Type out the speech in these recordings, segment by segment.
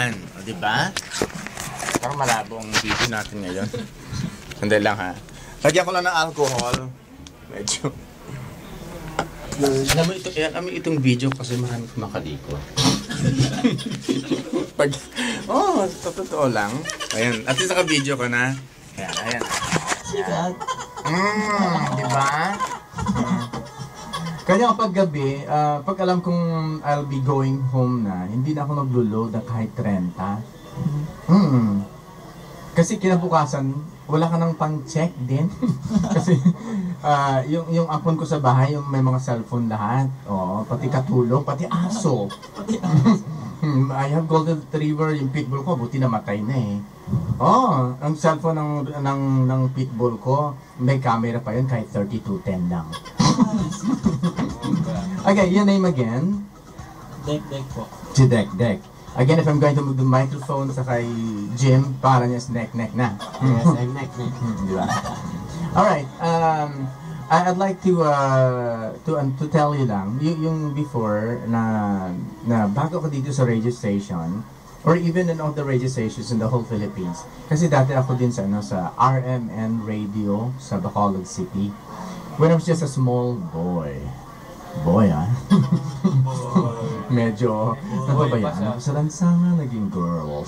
Yan, o diba? Parang malabo ang video natin ngayon. Sandali lang ha. Lagyan ko lang ng alcohol. Medyo. Alam mo itong video kasi marami kumakalikot. Pag, totoo lang. Ayan, at least naka-video ka na. Ayan, ayan. Ayan. Diba? Kaya kapag gabi, pag alam kong I'll be going home na, hindi na ako naglo-load na kahit 30. Kasi kinabukasan, wala ka nang pang-check din. Kasi yung apon ko sa bahay, yung may mga cellphone lahat. Pati katulong, pati aso. I have golden retriever, yung pitbull ko, buti namatay na eh. Ang cellphone ng pitbull ko, may camera pa yun kahit 3210 lang. Okay, your name again? Dek po. Si Dek. Again, if I'm going to move the microphone sa kay Jim, para niya sa neck na. Yes, I'm neck. Diba? Alright, I'd like to tell you lang, yung before na bago ko dito sa radio station, or even in all the radio stations in the whole Philippines. Kasi dati ako din sa RMN Radio sa Bacolod City. When I was just a small boy. Boy, Medyo, ano ba yan? Sa lansangan, naging girl.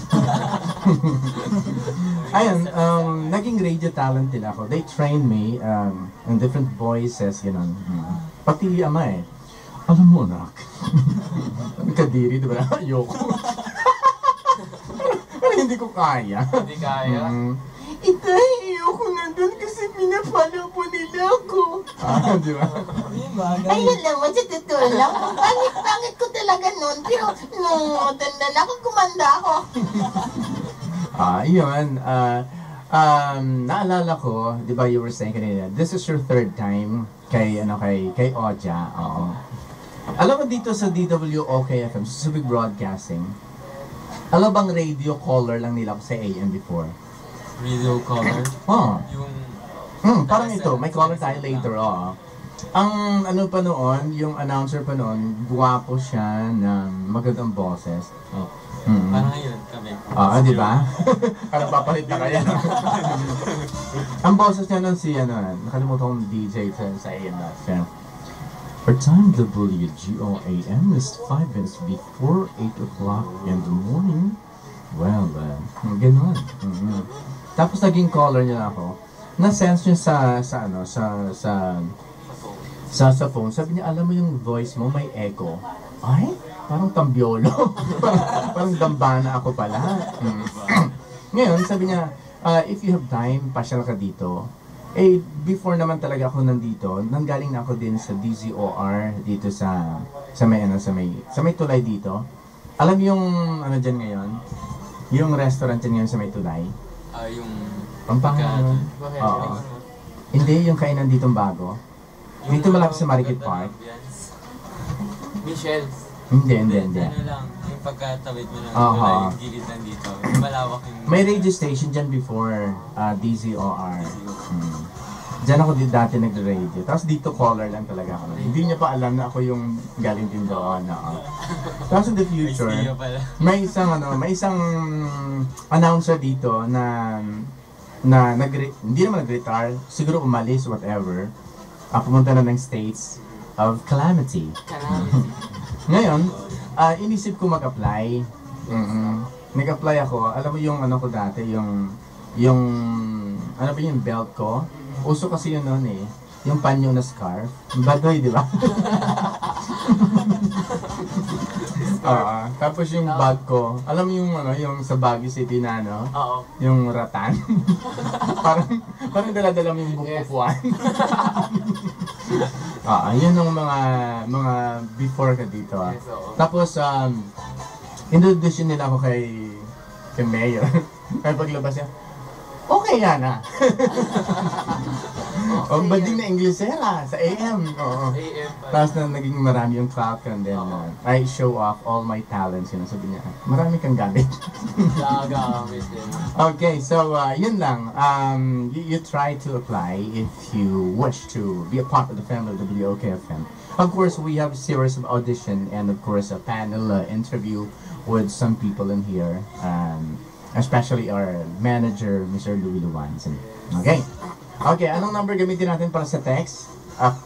Ayun, naging radio talent din ako. They trained me in different voices, gano'n. Pati ama eh. Alam mo, nak. Kadiri, di ba? Ayoko. Hindi ko kaya. Hindi kaya? Itay, ayoko na doon kasi pinapalo po nila ako. Di ba? Ayun naman, sa totoo lang. Pangit ko talaga noon. Pero, matanda na ako, kumanda ako. Yun. Naalala ko, di ba you were saying kanina, this is your third time kay Oja. Alam mo dito sa DWOK-FM, sa Subic Broadcasting, alam bang radio caller lang nila ako sa AM before? Radio caller? Yung... parang ito, may caller tayo later, Ang ano pa noon, yung announcer pa noon, guwapo siya na magandang boses. Parang ngayon kami. Di ba? Parang papalit na kaya. Ang boses niya nun si, nakalimutan kong DJ sa AM FM. Our time WGOAM is 5 minutes before 8 o'clock in the morning. Well, ganun. Tapos naging caller niya ako. Na-sense niya sa phone. Sabi niya, alam mo yung voice mo may echo. Ay, parang tambiolo. parang dambana ako pala. Ngayon, sabi niya, if you have time, pasyal ka dito. Before naman talaga ako nandito, nanggaling na ako din sa DZOR dito sa may tulay dito. Alam yung dyan ngayon? Yung restaurant dyan ngayon sa may tulay? Yung... Pampanga. Hindi, yung kainan ditong bago. Dito malapit sa Marikit Park. Michelle's. Hindi. Ano lang, yung pagkatawid mo ng yung gilid nandito. Malawak yung... May radio station dyan before, DZOR. Diyan ako dati nag-radio. Tapos dito caller lang talaga ako. Hindi niya pa alam na ako yung galing din doon. Tapos in the future, may isang announcer dito na hindi naman nag-retire, siguro umalis, whatever. Pumunta na ng States of Calamity. Ngayon, inisip ko mag-apply. Nag-apply ako. Alam mo yung ko dati, yung belt ko. Uso kasi yun noon eh. Yung panyo na scarf. Badoy, di ba? Tapos yung bag ko. Alam mo yung sa Baguio City na yung ratan. parang dala-dala mo yung bukupuan. Yun ang mga before ka dito. Tapos, introduction nila ako kay Mayor. Kaya paglabas niya, okay yan bading na Inglesera sa AM. Tapos na naging marami yung Falcon. Then I show off all my talents. Sabi niya, marami kang gamit. Okay, so yun lang. You try to apply if you wish to be a part of the family of WOKFM. Of course, we have a series of audition and of course a panel interview with some people in here, especially our manager, Mr. Louie Luwanson. Okay. Okay, anong number gamitin natin para sa text?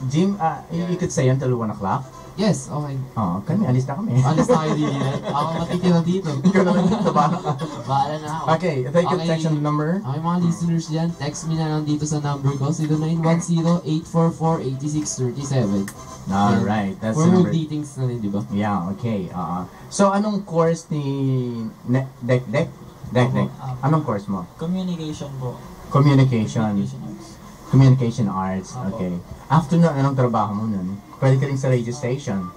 Jim, you could say until 1 o'clock. Yes, okay. Kami, alis na kami. Alis na kayo din. Ako matitira dito. Ikaw na lang dito, bahala ka. Bahala na ako. Okay, ito yung text number. Okay, mga listeners dyan, text me na lang dito sa number ko, 0910-844-8637. Alright, that's the for number. datings na rin, di ba? Yeah, okay. So, anong course ni Dek? Anong course mo? Communication po. Communication. Arts. Communication Arts, okay. After nun, anong trabaho mo nun? Pwede ka rin sa radio station.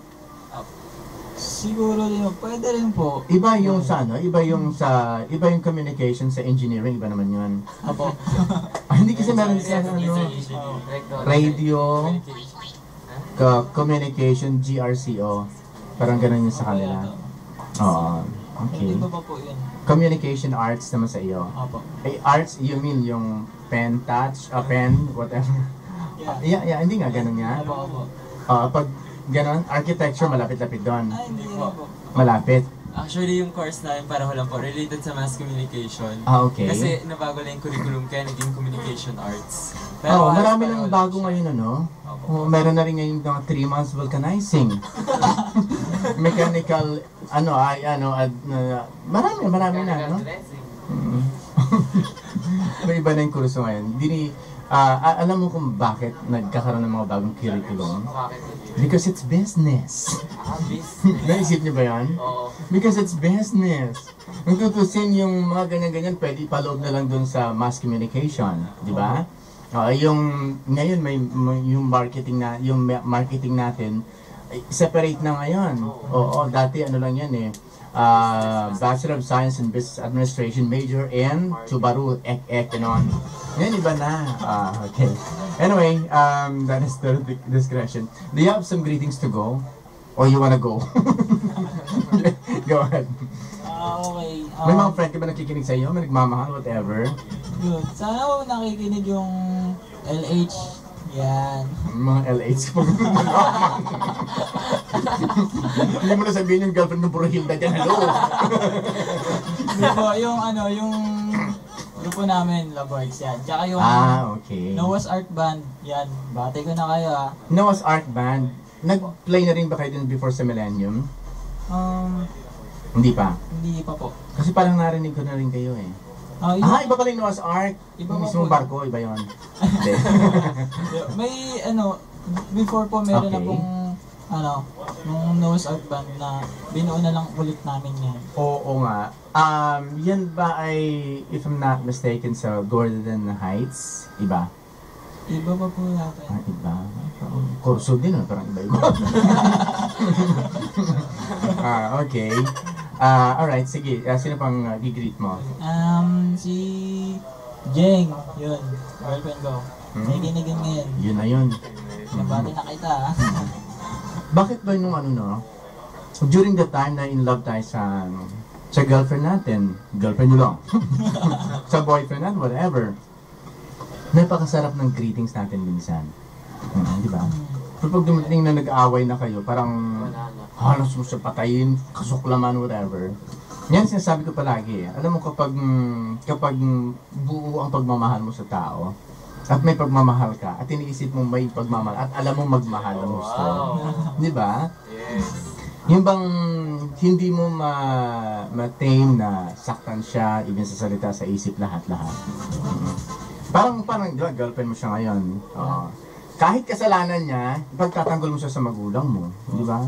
Siguro din, pwede rin po. Iba yung sa ano, iba yung communication sa engineering, iba naman yun. Apo. Hindi kasi meron sa ano, radio, communication, GRCO. Parang ganun yun sa kanila. Oo, okay. Iba pa po yun. Communication arts naman sa iyo. Apo. Arts, you mean yung pen touch, pen, whatever. Yeah, hindi nga ganun nga. Apo. Pag ganun, architecture, malapit-lapit doon. Ay, hindi po. Malapit. Actually, yung course namin para lang po related sa mass communication. Okay. Kasi nabago lang yung curriculum kaya naging communication arts. Marami nang bago ngayon, ano? Meron na rin ngayon mga 3 months vulcanizing. Mechanical, marami na, no? May iba na yung kurso ngayon. Alam mo kung bakit nagkakaroon ng mga bagong curriculum? Because it's business. Naisip niyo ba yan? Because it's business. Kung tutusin yung mga ganyan-ganyan, pwede ipaload na lang dun sa mass communication. Di ba? Ngayon yung marketing natin, separate na ngayon. Dati ano lang yan eh. Bachelor of Science in Business Administration major and Tubaru Ek on. Ngayon iba na. Okay. Anyway, that is the discretion. Do you have some greetings to go? Or you wanna go? Go ahead. Okay. May mga friend ka ba nakikinig sa iyo? May nagmamahal, whatever? Good. Sana po nakikinig yung LH. Yan. Mga LH ko. Hindi mo na sabihin yung girlfriend ng Puro Hilda dyan. Hello! Hindi po, yung grupo namin, Laborx yan. Tsaka yung okay. Noah's Art Band, yan. Bati ko na kayo Noah's Art Band, nag-play na rin ba kayo dun before sa Millennium? Hindi pa? Hindi pa po. Kasi parang narinig ko na rin kayo eh. Iba pala yung Noah's Ark. Iba yung pa mismong po. barko, iba yun. May before po meron na Okay. pong nung Noah's Art Band na binuo na lang ulit namin yan. Oo nga. Yan ba ay, if I'm not mistaken, sa Gordon Heights? Iba? Iba pa po yata. Iba? Kurso din, parang iba-iba. Okay. Alright, sige. Sino pang gigreet mo? Si Jeng, yun. Girlfriend ko. Nakikinigin ngayon. Yun na yun. Nabati na kita Bakit ba nung during the time na in love tayo sa girlfriend natin, girlfriend nyo lang, sa boyfriend natin, whatever, napakasarap ng greetings natin minsan. Di ba? Pero pag dumating na nag-aaway na kayo, parang halos mo siya patayin, kasuklaman, whatever. Yan sinasabi ko palagi eh. Alam mo kapag buo ang pagmamahal mo sa tao, at may pagmamahal ka, at iniisip mo may pagmamahal, at alam mo magmahal ang gusto. Di ba? Yes. Yung bang hindi mo ma-tame na saktan siya, even sa salita, sa isip, lahat-lahat. Parang di ba, girlfriend mo siya ngayon. Kahit kasalanan niya, pagtatanggol mo siya sa magulang mo. Di ba?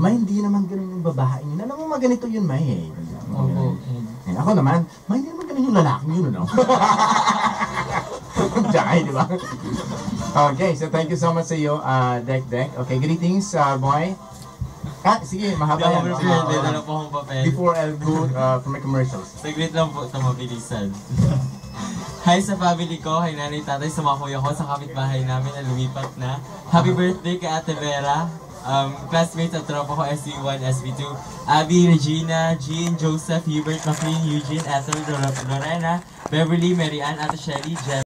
Hindi naman ganun yung babae niya. Alam mo, ganito yun, May. Ako naman, hindi naman ganun yung lalaki yun, no? Jai, di ba? Okay, so thank you so much sa iyo, Dek. Okay, greetings, boy. Sige, mahaba yan. May dala po akong papel. Before I'll go for my commercials. Saglit lang po ito, mabilisan. Hi sa family ko, hi nanay, tatay, sa mga kuya ko, sa kapitbahay namin na lumipat na. Happy birthday kay Ate Vera. Classmates at tropa ko, SB1, SB2. Abby, Regina, Jean, Joseph, Hubert, McLean, Eugene, Ethel, Lorena, Beverly, Mary Ann, Ate Shelly, Jem.